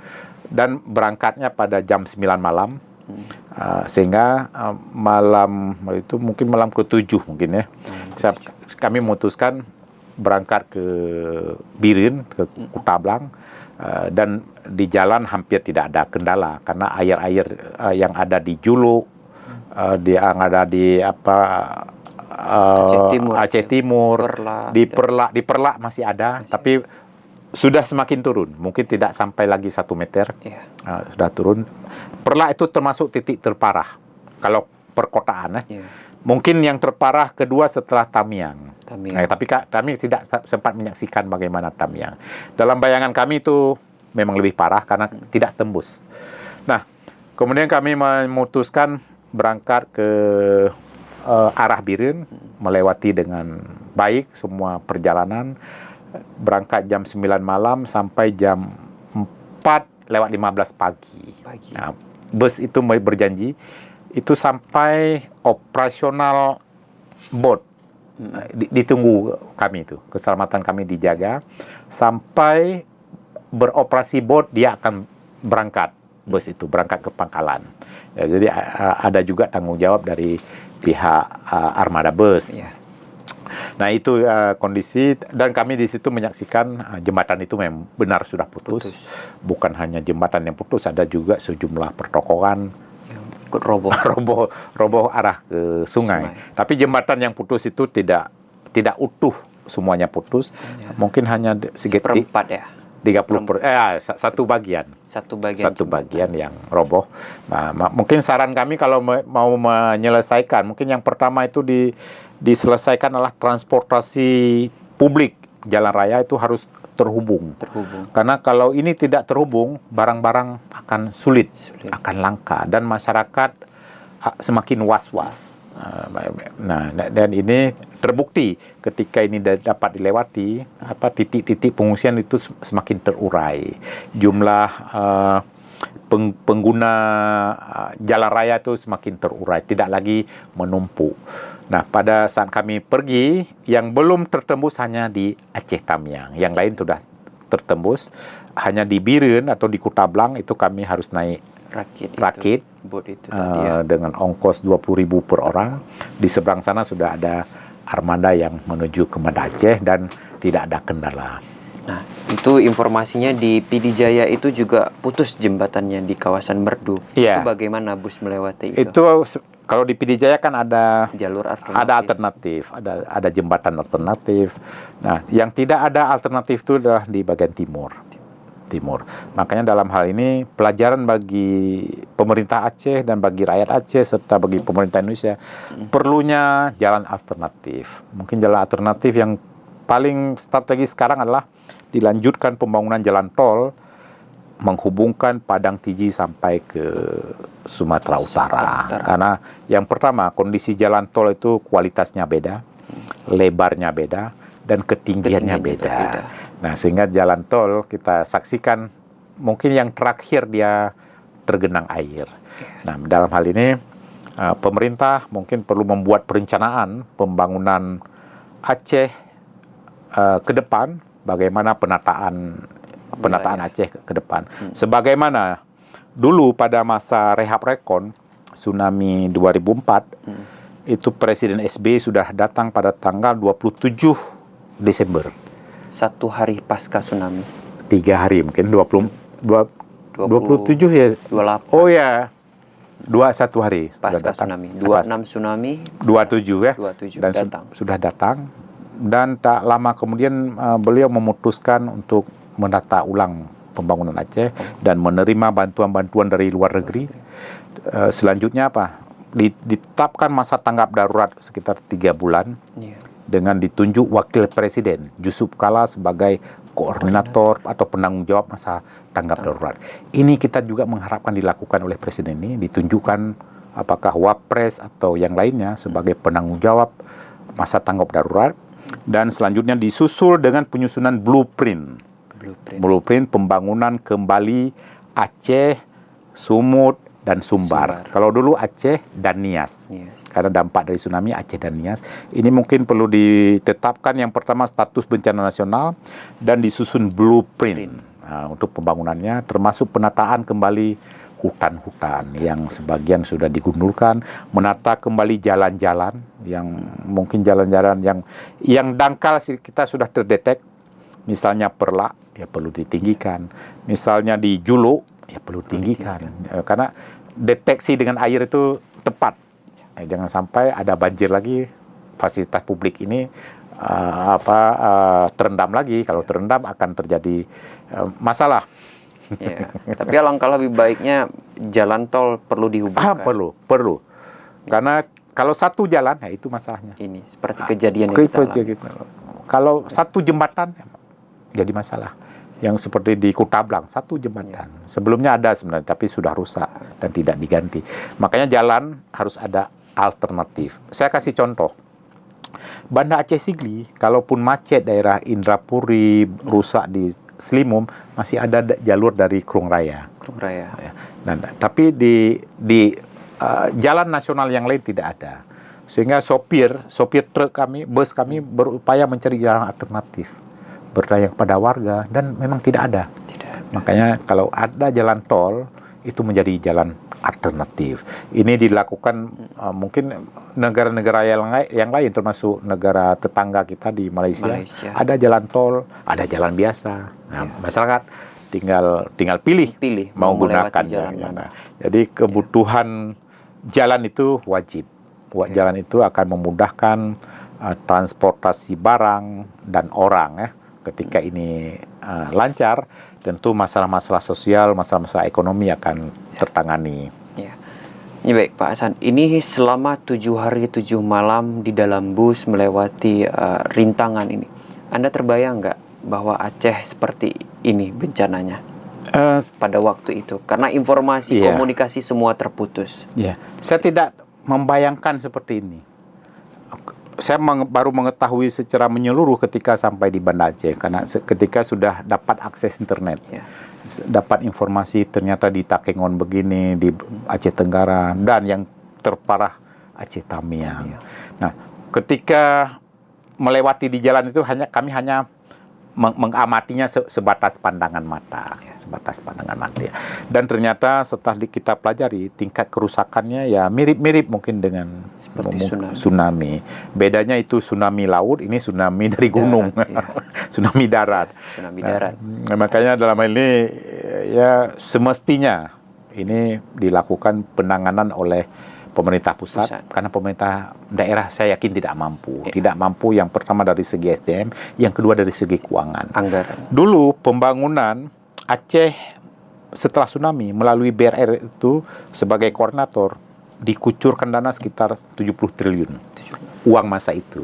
[SPEAKER 1] Dan berangkatnya pada jam 9 malam. Sehingga malam itu mungkin malam ke-7 mungkin ya. Kami memutuskan berangkat ke Biren, ke Kutablang, dan di jalan hampir tidak ada kendala karena air-air yang ada di Juluk, yang ada di Aceh Timur, di Perlak masih ada, tapi sudah semakin turun, mungkin tidak sampai lagi 1 meter, sudah turun. Perla itu termasuk titik terparah kalau perkotaan. Mungkin yang terparah kedua setelah Tamiang. Tapi kami tidak sempat menyaksikan bagaimana Tamiang. Dalam bayangan kami itu memang lebih parah karena tidak tembus. Nah, kemudian kami memutuskan berangkat ke arah Biren, melewati dengan baik semua perjalanan. Berangkat jam 9 malam sampai jam 4:15 pagi. Nah, bus itu berjanji itu sampai operasional boat. Ditunggu kami itu, keselamatan kami dijaga sampai beroperasi boat, dia akan berangkat, bus itu berangkat ke pangkalan. Jadi ada juga tanggung jawab dari pihak armada bus. Nah, itu kondisi, dan kami di situ menyaksikan jembatan itu memang benar sudah putus. Bukan hanya jembatan yang putus, ada juga sejumlah pertokoan
[SPEAKER 2] ikut
[SPEAKER 1] roboh arah ke sungai. Tapi jembatan yang putus itu tidak utuh, semuanya putus. Mungkin hanya
[SPEAKER 2] seperempat ya.
[SPEAKER 1] 30 satu bagian. Satu bagian yang roboh. Nah, mungkin saran kami kalau mau menyelesaikan, mungkin yang pertama itu diselesaikan adalah transportasi publik. Jalan raya itu harus terhubung. Karena kalau ini tidak terhubung, barang-barang akan sulit, akan langka, dan masyarakat semakin was-was. Nah, dan ini terbukti ketika ini dapat dilewati, titik-titik pengungsian itu semakin terurai. Jumlah pengguna jalan raya itu semakin terurai, tidak lagi menumpuk. Nah, pada saat kami pergi, yang belum tertembus hanya di Aceh Tamiang. Yang lain sudah tertembus. Hanya di Biren atau di Kutablang itu kami harus naik rakit dengan ongkos 20.000 per orang. Di seberang sana sudah ada armada yang menuju ke Banda Aceh dan tidak ada kendala.
[SPEAKER 2] Nah, itu informasinya di PD Jaya itu juga putus jembatannya di kawasan Merdu. Itu bagaimana bus melewati itu?
[SPEAKER 1] Itu kalau di PD Jaya kan ada
[SPEAKER 2] jalur
[SPEAKER 1] alternatif, ada jembatan alternatif. Nah, yang tidak ada alternatif itu adalah di bagian timur. Makanya dalam hal ini pelajaran bagi pemerintah Aceh dan bagi rakyat Aceh serta bagi pemerintah Indonesia perlunya jalan alternatif. Mungkin jalan alternatif yang paling strategis sekarang adalah dilanjutkan pembangunan jalan tol menghubungkan Padang Tiji sampai ke Sumatera Utara. Karena yang pertama, kondisi jalan tol itu kualitasnya beda, lebarnya beda, dan ketinggiannya beda. Nah, sehingga jalan tol kita saksikan mungkin yang terakhir dia tergenang air. Nah, dalam hal ini pemerintah mungkin perlu membuat perencanaan pembangunan Aceh ke depan, bagaimana penataan Aceh ke depan. Sebagaimana dulu pada masa Rehab Rekon, tsunami 2004, itu Presiden SBY sudah datang pada tanggal 27 Desember.
[SPEAKER 2] 1 hari pasca tsunami.
[SPEAKER 1] 3 hari mungkin, 27 ya?
[SPEAKER 2] 28.
[SPEAKER 1] Oh ya, 21 hari.
[SPEAKER 2] Pasca tsunami. 26 tsunami.
[SPEAKER 1] 27 ya?
[SPEAKER 2] 27
[SPEAKER 1] dan
[SPEAKER 2] datang.
[SPEAKER 1] Sudah datang. Dan tak lama kemudian beliau memutuskan untuk menata ulang pembangunan Aceh dan menerima bantuan-bantuan dari luar negeri. Selanjutnya apa? Ditetapkan masa tanggap darurat sekitar 3 bulan dengan ditunjuk wakil presiden Yusuf Kala sebagai koordinator atau penanggung jawab masa tanggap darurat. Ini kita juga mengharapkan dilakukan oleh presiden ini, ditunjukkan apakah Wapres atau yang lainnya sebagai penanggung jawab masa tanggap darurat. Dan selanjutnya disusul dengan penyusunan blueprint pembangunan kembali Aceh, Sumut, dan Sumbar. Kalau dulu Aceh dan Nias. Karena dampak dari tsunami Aceh dan Nias. Ini mungkin perlu ditetapkan yang pertama status bencana nasional dan disusun blueprint untuk pembangunannya, termasuk penataan kembali hutan-hutan yang sebagian sudah digundulkan, menata kembali jalan-jalan yang mungkin jalan-jalan yang dangkal kita sudah terdetek, misalnya Perla ya perlu ditinggikan, misalnya di Julu ya perlu tinggikan, karena deteksi dengan air itu tepat, jangan sampai ada banjir lagi, fasilitas publik ini terendam lagi. Kalau terendam akan terjadi masalah.
[SPEAKER 2] Ya. Tapi alangkah lebih baiknya jalan tol perlu dihubungkan.
[SPEAKER 1] Perlu. Karena kalau satu jalan, ya itu masalahnya.
[SPEAKER 2] Ini seperti kejadian yang kita alami.
[SPEAKER 1] Kalau satu jembatan, jadi masalah. Yang seperti di Kutablang, satu jembatan. Sebelumnya ada sebenarnya, tapi sudah rusak dan tidak diganti. Makanya jalan harus ada alternatif. Saya kasih contoh. Banda Aceh Sigli, kalaupun macet daerah Indrapuri, rusak di Selimum, masih ada jalur dari Krung Raya. Tapi di jalan nasional yang lain tidak ada. Sehingga sopir truk kami, bus kami berupaya mencari jalan alternatif, berdaya kepada warga, dan memang tidak ada. Makanya kalau ada jalan tol, itu menjadi jalan alternatif. Ini dilakukan mungkin negara-negara yang lain, termasuk negara tetangga kita di Malaysia. Ada jalan tol, ada jalan biasa. Nah, masyarakat tinggal pilih mau gunakan jalan mana. Jadi kebutuhan jalan itu wajib. Jalan itu akan memudahkan transportasi barang dan orang ya. Ketika ini lancar, tentu masalah-masalah sosial, masalah-masalah ekonomi akan tertangani.
[SPEAKER 2] Ya. Ini baik Pak Hasan, ini selama 7 hari 7 malam di dalam bus melewati rintangan ini, Anda terbayang nggak bahwa Aceh seperti ini bencananya pada waktu itu? Karena informasi komunikasi semua terputus.
[SPEAKER 1] Saya tidak membayangkan seperti ini. Saya baru mengetahui secara menyeluruh ketika sampai di Banda Aceh, karena ketika sudah dapat akses internet, dapat informasi ternyata di Takengon begini, di Aceh Tenggara, dan yang terparah Aceh Tamiang. Nah, ketika melewati di jalan itu kami hanya mengamatinya sebatas pandangan mata, Dan ternyata setelah kita pelajari, tingkat kerusakannya ya mirip-mirip mungkin dengan
[SPEAKER 2] seperti
[SPEAKER 1] tsunami. Bedanya itu tsunami laut, ini tsunami dari gunung, tsunami darat. Nah, makanya dalam hal ini ya semestinya ini dilakukan penanganan oleh pemerintah pusat, karena pemerintah daerah saya yakin tidak mampu. Tidak mampu, yang pertama dari segi SDM, yang kedua dari segi keuangan.
[SPEAKER 2] Anggaran.
[SPEAKER 1] Dulu pembangunan Aceh setelah tsunami melalui BRR itu sebagai koordinator dikucurkan dana sekitar 70 triliun. Uang masa itu.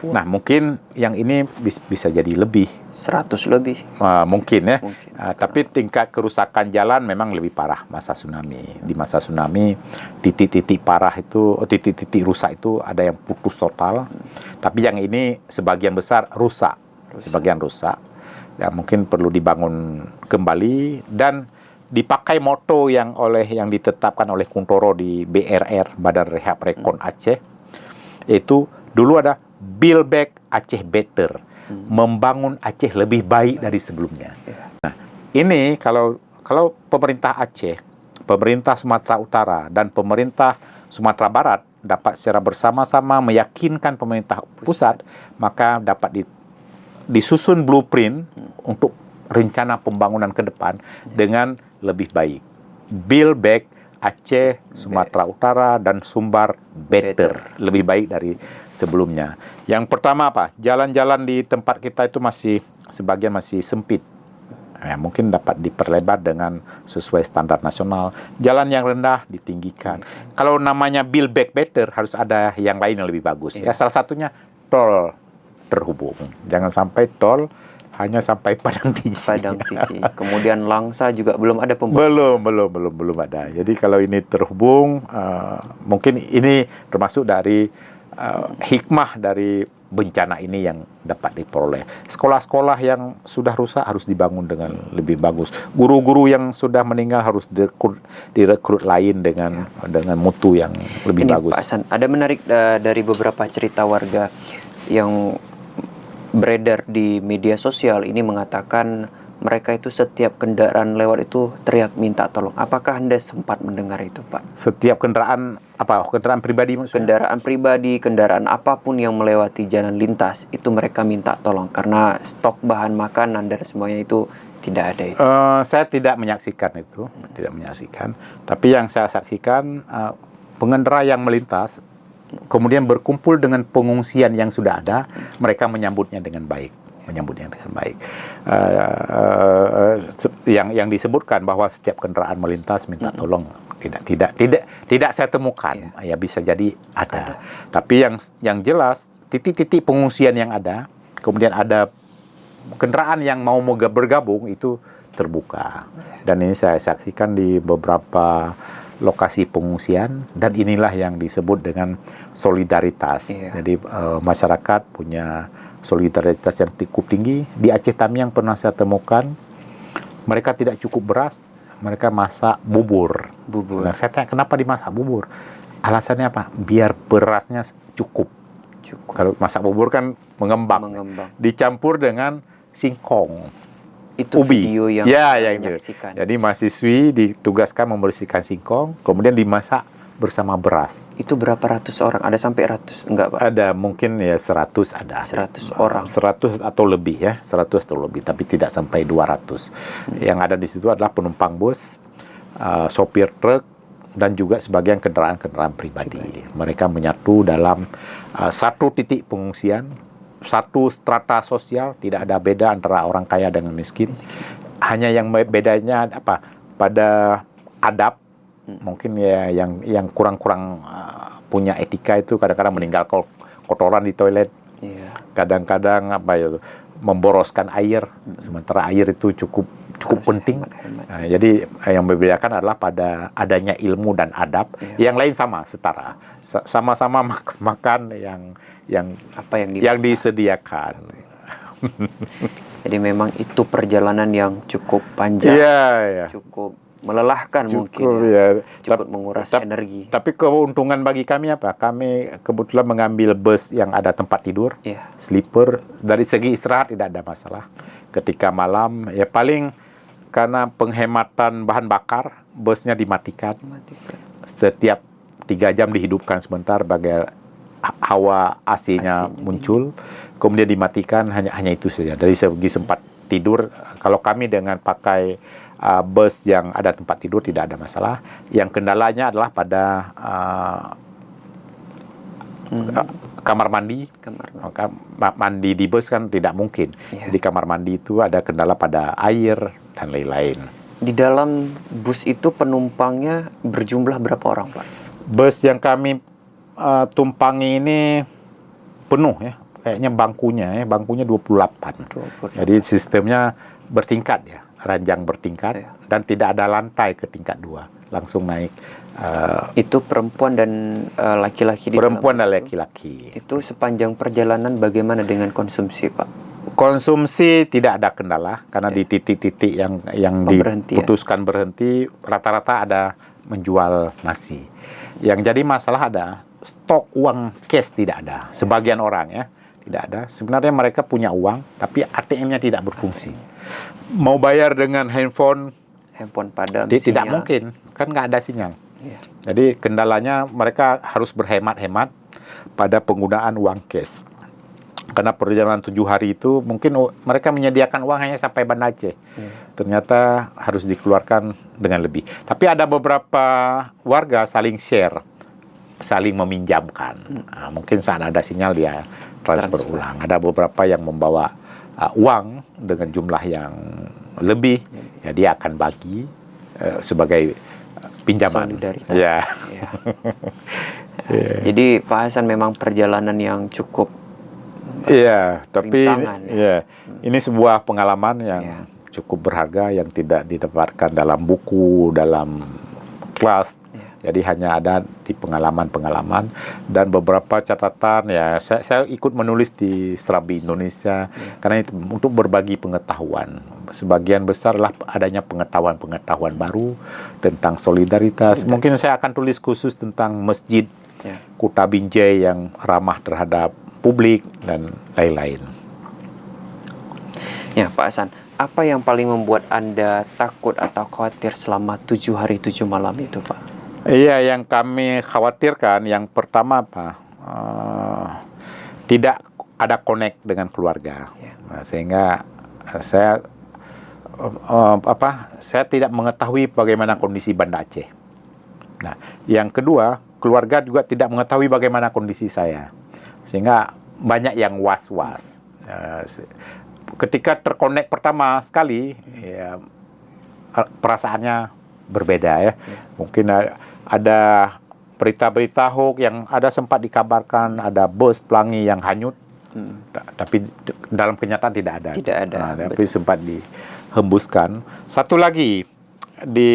[SPEAKER 1] Nah, mungkin yang ini bisa jadi lebih.
[SPEAKER 2] 100 lebih.
[SPEAKER 1] Mungkin ya. Tapi tingkat kerusakan jalan memang lebih parah masa tsunami. Di masa tsunami, titik-titik parah itu, titik-titik rusak itu ada yang putus total. Tapi yang ini sebagian besar rusak. Sebagian rusak. Ya, mungkin perlu dibangun kembali dan dipakai moto yang ditetapkan oleh Kuntoro di BRR, Badan Rehab Rekon Aceh. Itu dulu ada Build Back Aceh Better, membangun Aceh lebih baik dari sebelumnya. Nah, ini kalau pemerintah Aceh, pemerintah Sumatera Utara, dan pemerintah Sumatera Barat dapat secara bersama-sama meyakinkan pemerintah pusat, maka dapat disusun blueprint untuk rencana pembangunan ke depan dengan lebih baik. Build Back Aceh, Sumatera Utara, dan Sumbar better. Lebih baik dari sebelumnya. Yang pertama apa? Jalan-jalan di tempat kita itu sebagian masih sempit. Ya, mungkin dapat diperlebar dengan sesuai standar nasional. Jalan yang rendah ditinggikan. Kalau namanya build back better, harus ada yang lain yang lebih bagus. Ya, salah satunya tol terhubung. Jangan sampai tol hanya sampai Padang Tiji.
[SPEAKER 2] Kemudian Langsa juga belum ada pembangunan.
[SPEAKER 1] Belum ada. Jadi kalau ini terhubung, mungkin ini termasuk dari hikmah dari bencana ini yang dapat diperoleh. Sekolah-sekolah yang sudah rusak harus dibangun dengan lebih bagus. Guru-guru yang sudah meninggal harus direkrut lain dengan mutu yang lebih bagus.
[SPEAKER 2] Pak Hasan, ada menarik dari beberapa cerita warga yang beredar di media sosial ini mengatakan mereka itu setiap kendaraan lewat itu teriak minta tolong. Apakah Anda sempat mendengar itu, Pak?
[SPEAKER 1] Setiap kendaraan apa? Kendaraan pribadi maksudnya?
[SPEAKER 2] Kendaraan pribadi, kendaraan apapun yang melewati jalan lintas itu mereka minta tolong karena stok bahan makanan dan semuanya itu tidak ada itu.
[SPEAKER 1] Saya tidak menyaksikan itu, tidak menyaksikan. Tapi yang saya saksikan pengendara yang melintas kemudian berkumpul dengan pengungsian yang sudah ada, mereka menyambutnya dengan baik. Yang disebutkan bahwa setiap kendaraan melintas minta tolong, tidak saya temukan. Ya bisa jadi ada. Tapi yang jelas titik-titik pengungsian yang ada, kemudian ada kendaraan yang mau bergabung itu terbuka. Dan ini saya saksikan di beberapa lokasi pengungsian, dan inilah yang disebut dengan solidaritas. Jadi masyarakat punya solidaritas yang cukup tinggi. Di Aceh Tamiang pernah saya temukan, mereka tidak cukup beras, mereka masak bubur. Nah, saya tanya, kenapa dimasak bubur? Alasannya apa? Biar berasnya cukup. Kalau masak bubur kan mengembang. Dicampur dengan singkong.
[SPEAKER 2] Itu
[SPEAKER 1] ubi.
[SPEAKER 2] Video yang
[SPEAKER 1] menyaksikan. Jadi mahasiswi ditugaskan membersihkan singkong, kemudian dimasak bersama beras.
[SPEAKER 2] Itu berapa ratus orang? Ada sampai ratus? Enggak, Pak?
[SPEAKER 1] Ada, mungkin ya 100 ada.
[SPEAKER 2] 100 orang.
[SPEAKER 1] 100 atau lebih ya, 100 atau lebih, tapi tidak sampai 200. Yang ada di situ adalah penumpang bus, sopir truk, dan juga sebagian kendaraan-kendaraan pribadi. Mereka menyatu dalam satu titik pengungsian, satu strata sosial, tidak ada beda antara orang kaya dengan miskin. Hanya yang bedanya apa? Pada adab. Mungkin ya yang kurang-kurang punya etika itu kadang-kadang meninggal kotoran di toilet. Kadang-kadang memboroskan air, sementara air itu cukup penting. Jadi yang membedakan adalah pada adanya ilmu dan adab. Yang lain setara. Sama-sama makan yang disediakan.
[SPEAKER 2] Jadi memang itu perjalanan yang cukup panjang, cukup melelahkan, cukup menguras energi.
[SPEAKER 1] Tapi keuntungan bagi kami apa? Kami kebetulan mengambil bus yang ada tempat tidur, sleeper. Dari segi istirahat tidak ada masalah. Ketika malam, ya paling karena penghematan bahan bakar, busnya dimatikan. Setiap 3 jam dihidupkan sebentar bagai hawa AC-nya muncul, kemudian dimatikan, hanya itu saja. Dari segi sempat tidur, kalau kami dengan pakai bus yang ada tempat tidur tidak ada masalah. Yang kendalanya adalah pada kamar mandi. Mandi di bus kan tidak mungkin. Jadi kamar mandi itu ada kendala pada air dan lain-lain.
[SPEAKER 2] Di dalam bus itu penumpangnya berjumlah berapa orang, Pak?
[SPEAKER 1] Bus yang kami tumpangi ini penuh ya. Kayaknya bangkunya 28. Jadi sistemnya bertingkat ya. Ranjang bertingkat dan tidak ada lantai ke tingkat 2, langsung naik.
[SPEAKER 2] Itu perempuan dan laki-laki di
[SPEAKER 1] perempuan
[SPEAKER 2] dalam
[SPEAKER 1] dan laki-laki.
[SPEAKER 2] Itu sepanjang perjalanan bagaimana dengan konsumsi, Pak?
[SPEAKER 1] Konsumsi tidak ada kendala karena di titik-titik yang diputuskan berhenti rata-rata ada menjual nasi. Yang jadi masalah ada stok uang cash tidak ada. Sebagian orang ya tidak ada. Sebenarnya mereka punya uang tapi ATM-nya tidak berfungsi. Mau bayar dengan handphone
[SPEAKER 2] padam,
[SPEAKER 1] tidak mungkin, kan nggak ada sinyal. Jadi kendalanya mereka harus berhemat-hemat pada penggunaan uang cash. Karena perjalanan 7 hari itu mungkin mereka menyediakan uang hanya sampai Banda Aceh. Ternyata harus dikeluarkan dengan lebih. Tapi ada beberapa warga saling share, saling meminjamkan. Mungkin saat ada sinyal dia transfer ulang. Ada beberapa yang membawa uang dengan jumlah yang lebih, ya dia akan bagi sebagai pinjaman.
[SPEAKER 2] Solidaritas. Jadi Pak Hasan memang perjalanan yang cukup
[SPEAKER 1] tapi ini sebuah pengalaman yang cukup berharga yang tidak didapatkan dalam buku, dalam kelas. Jadi hanya ada di pengalaman-pengalaman dan beberapa catatan ya. Saya ikut menulis di Serabi Indonesia karena itu untuk berbagi pengetahuan. Sebagian besar adalah adanya pengetahuan-pengetahuan baru tentang solidaritas. Mungkin saya akan tulis khusus tentang masjid Kuta Binjai yang ramah terhadap publik dan lain-lain.
[SPEAKER 2] Ya, Pak Hasan, apa yang paling membuat Anda takut atau khawatir selama 7 hari 7 malam itu, Pak?
[SPEAKER 1] Iya, yang kami khawatirkan yang pertama tidak ada connect dengan keluarga, sehingga saya tidak mengetahui bagaimana kondisi Banda Aceh. Nah, yang kedua, keluarga juga tidak mengetahui bagaimana kondisi saya, sehingga banyak yang was-was. Ketika terkonek pertama sekali, ya, perasaannya berbeda ya. Mungkin ada berita-berita hoax yang ada sempat dikabarkan ada bus pelangi yang hanyut, tapi dalam kenyataan tidak ada.
[SPEAKER 2] Tidak ada.
[SPEAKER 1] Tapi sempat dihembuskan. Satu lagi di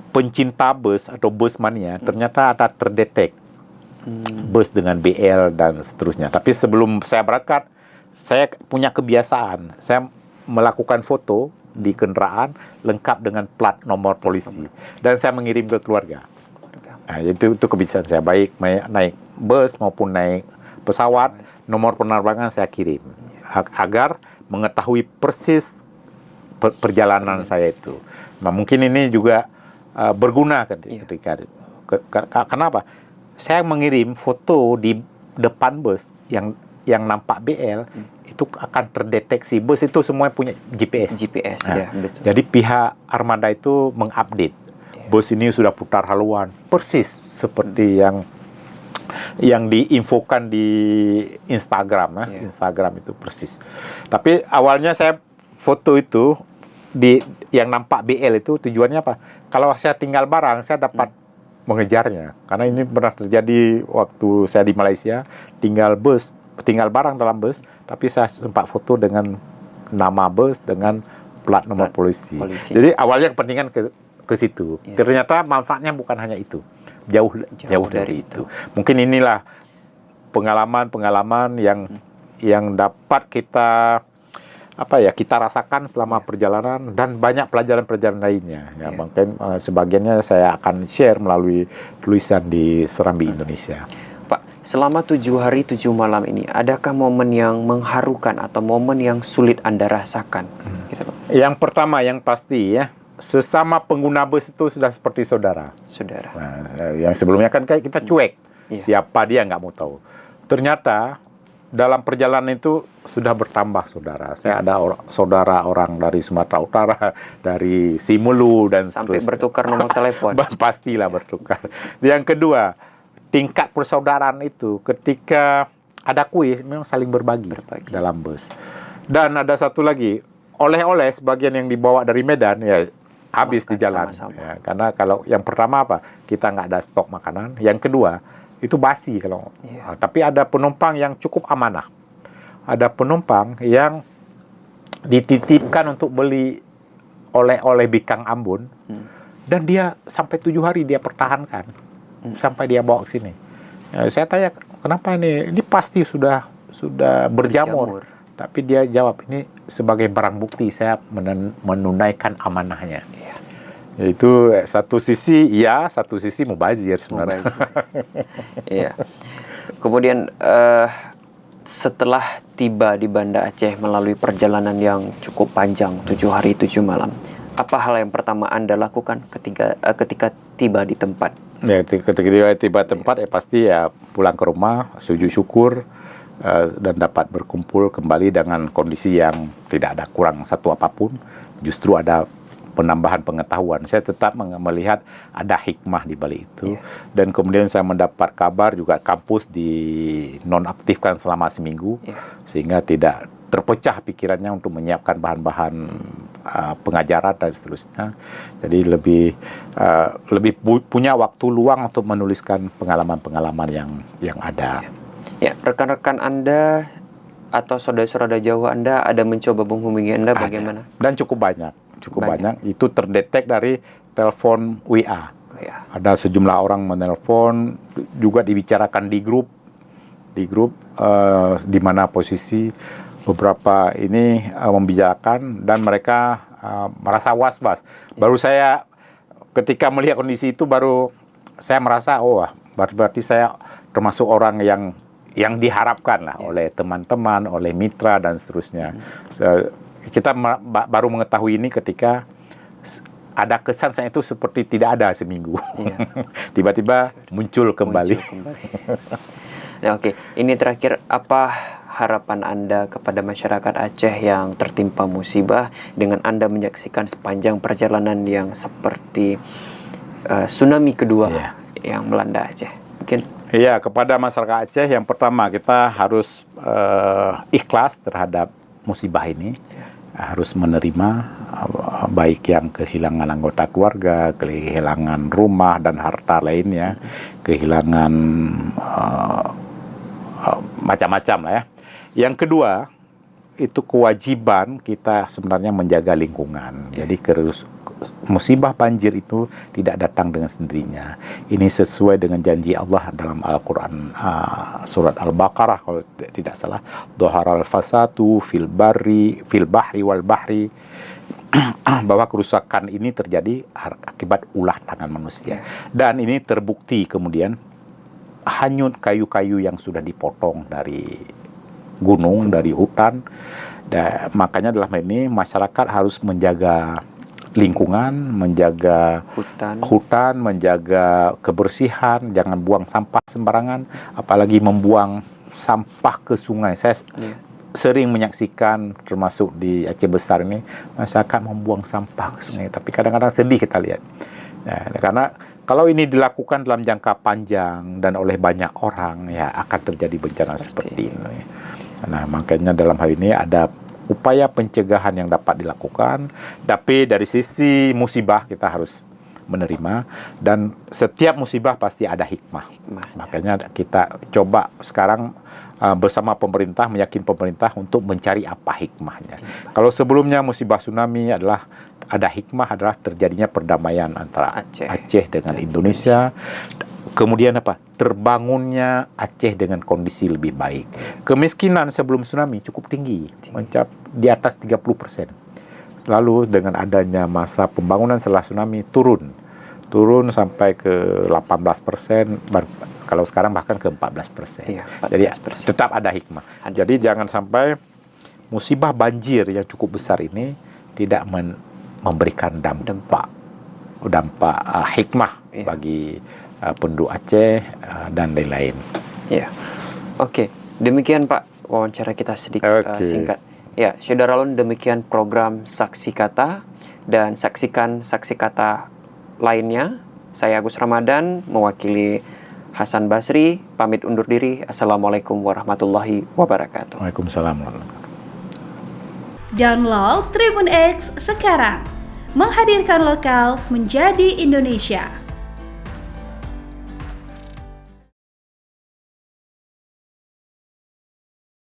[SPEAKER 1] pencinta bus atau bus mania, ternyata ada terdetek bus dengan BL dan seterusnya. Tapi sebelum saya berangkat, saya punya kebiasaan, saya melakukan foto di kendaraan lengkap dengan plat nomor polisi dan saya mengirim ke keluarga. Nah, itu kebiasaan saya, baik naik bus maupun naik pesawat, nomor penerbangan saya kirim agar mengetahui persis perjalanan saya itu. Nah, mungkin ini juga berguna ketika kenapa? Saya mengirim foto di depan bus yang nampak BL, itu akan terdeteksi. Bus itu semua punya GPS.
[SPEAKER 2] Ya, betul.
[SPEAKER 1] Jadi pihak armada itu mengupdate. Bus ini sudah putar haluan, persis seperti yang diinfokan di Instagram, Instagram itu persis. Tapi awalnya saya foto itu yang nampak BL itu tujuannya apa? Kalau saya tinggal barang, saya dapat mengejarnya. Karena ini pernah terjadi waktu saya di Malaysia, tinggal barang dalam bus, tapi saya sempat foto dengan nama bus dengan plat nomor polisi. Jadi awalnya kepentingan ke situ. Ternyata manfaatnya bukan hanya itu. Jauh dari itu. Mungkin inilah pengalaman yang dapat kita rasakan selama perjalanan, dan banyak pelajaran-pelajaran lainnya. Ya, mungkin sebagiannya saya akan share melalui tulisan di Serambi Indonesia.
[SPEAKER 2] Pak, selama 7 hari 7 malam ini, adakah momen yang mengharukan atau momen yang sulit Anda rasakan? Gitu, Pak.
[SPEAKER 1] Yang pertama, yang pasti ya, sesama pengguna bus itu sudah seperti saudara. Nah, yang sebelumnya kan kayak kita cuek, siapa dia nggak mau tahu. Ternyata dalam perjalanan itu sudah bertambah saudara. Saya ada saudara orang dari Sumatera Utara, dari Simelu dan
[SPEAKER 2] sampai bertukar nomor telepon.
[SPEAKER 1] Pastilah bertukar. Yang kedua, tingkat persaudaraan itu ketika ada kuis memang saling berbagi dalam bus. Dan ada satu lagi, oleh-oleh sebagian yang dibawa dari Medan ya habis di jalan. Ya, karena kalau yang pertama apa? Kita nggak ada stok makanan. Yang kedua, itu basi kalau. Tapi ada penumpang yang cukup amanah. Ada penumpang yang dititipkan untuk beli oleh-oleh Bikang Ambon, dan dia sampai 7 hari dia pertahankan sampai dia bawa ke sini. Saya tanya, kenapa ini? Ini pasti sudah berjamur. Tapi dia jawab, ini sebagai barang bukti saya menunaikan amanahnya. Itu satu sisi satu sisi mubazir sebenarnya.
[SPEAKER 2] Iya. Kemudian setelah tiba di Banda Aceh melalui perjalanan yang cukup panjang 7 hari 7 malam, apa hal yang pertama Anda lakukan ketika tiba di tempat?
[SPEAKER 1] Ya, ketika tiba tempat pasti pulang ke rumah, sujud syukur, dan dapat berkumpul kembali dengan kondisi yang tidak ada kurang satu apapun, justru ada penambahan pengetahuan. Saya tetap melihat ada hikmah di balik itu. Dan kemudian saya mendapat kabar juga kampus dinonaktifkan selama seminggu, sehingga tidak terpecah pikirannya untuk menyiapkan bahan-bahan pengajaran dan seterusnya. Jadi lebih punya waktu luang untuk menuliskan pengalaman-pengalaman yang ada.
[SPEAKER 2] Ya, rekan-rekan Anda atau saudara-saudara jauh Anda ada mencoba menghubungi Anda bagaimana?
[SPEAKER 1] Dan cukup banyak. Itu terdetek dari telepon WA. Ada sejumlah orang menelpon, juga dibicarakan di grup di mana posisi beberapa ini membicarakan, dan mereka merasa was-was. Baru saya ketika melihat kondisi itu, baru saya merasa berarti saya termasuk orang yang diharapkan lah oleh teman-teman, oleh mitra dan seterusnya. Kita baru mengetahui ini ketika ada kesan saya itu seperti tidak ada seminggu. Tiba-tiba muncul kembali.
[SPEAKER 2] Nah, oke. Ini terakhir, apa harapan Anda kepada masyarakat Aceh yang tertimpa musibah dengan Anda menyaksikan sepanjang perjalanan yang seperti tsunami kedua yang melanda Aceh? Mungkin.
[SPEAKER 1] Iya, kepada masyarakat Aceh yang pertama kita harus ikhlas terhadap musibah ini. Harus menerima baik yang kehilangan anggota keluarga, kehilangan rumah dan harta lainnya, kehilangan macam-macam lah ya. Yang kedua, itu kewajiban kita sebenarnya menjaga lingkungan. Jadi musibah banjir itu tidak datang dengan sendirinya. Ini sesuai dengan janji Allah dalam Al-Quran surat Al-Baqarah kalau tidak salah. Dhaharal fasadu fil bahri wal bahri, bahwa kerusakan ini terjadi akibat ulah tangan manusia. Dan ini terbukti kemudian hanyut kayu-kayu yang sudah dipotong dari gunung, dari hutan. Makanya dalam hal ini masyarakat harus menjaga lingkungan, menjaga hutan, menjaga kebersihan, jangan buang sampah sembarangan, apalagi membuang sampah ke sungai. Saya sering menyaksikan, termasuk di Aceh Besar ini, masyarakat membuang sampah ke sungai, tapi kadang-kadang sedih kita lihat. Karena kalau ini dilakukan dalam jangka panjang dan oleh banyak orang, ya akan terjadi bencana seperti ini. Nah, makanya dalam hal ini ada upaya pencegahan yang dapat dilakukan, tapi dari sisi musibah kita harus menerima, dan setiap musibah pasti ada hikmah. Makanya kita coba sekarang bersama pemerintah, meyakinkan pemerintah untuk mencari apa hikmahnya. Kalau sebelumnya musibah tsunami adalah ada hikmah, adalah terjadinya perdamaian antara Aceh dengan Indonesia. Kemudian apa? Terbangunnya Aceh dengan kondisi lebih baik. Kemiskinan sebelum tsunami cukup tinggi, mencapai di atas 30%. Lalu dengan adanya masa pembangunan setelah tsunami turun sampai ke 18%, kalau sekarang bahkan ke 14%.
[SPEAKER 2] Iya, 14%.
[SPEAKER 1] Jadi tetap ada hikmah. Jadi jangan sampai musibah banjir yang cukup besar ini tidak memberikan dampak hikmah bagi penduduk Aceh dan lain-lain.
[SPEAKER 2] Ya, oke. Demikian Pak wawancara kita sedikit singkat. Ya, Syederalun, demikian program Saksi Kata, dan saksikan Saksi Kata lainnya. Saya Agus Ramadan mewakili Hasan Basri, pamit undur diri. Assalamualaikum warahmatullahi wabarakatuh.
[SPEAKER 1] Waalaikumsalam.
[SPEAKER 3] Download Tribun X sekarang, menghadirkan lokal menjadi Indonesia.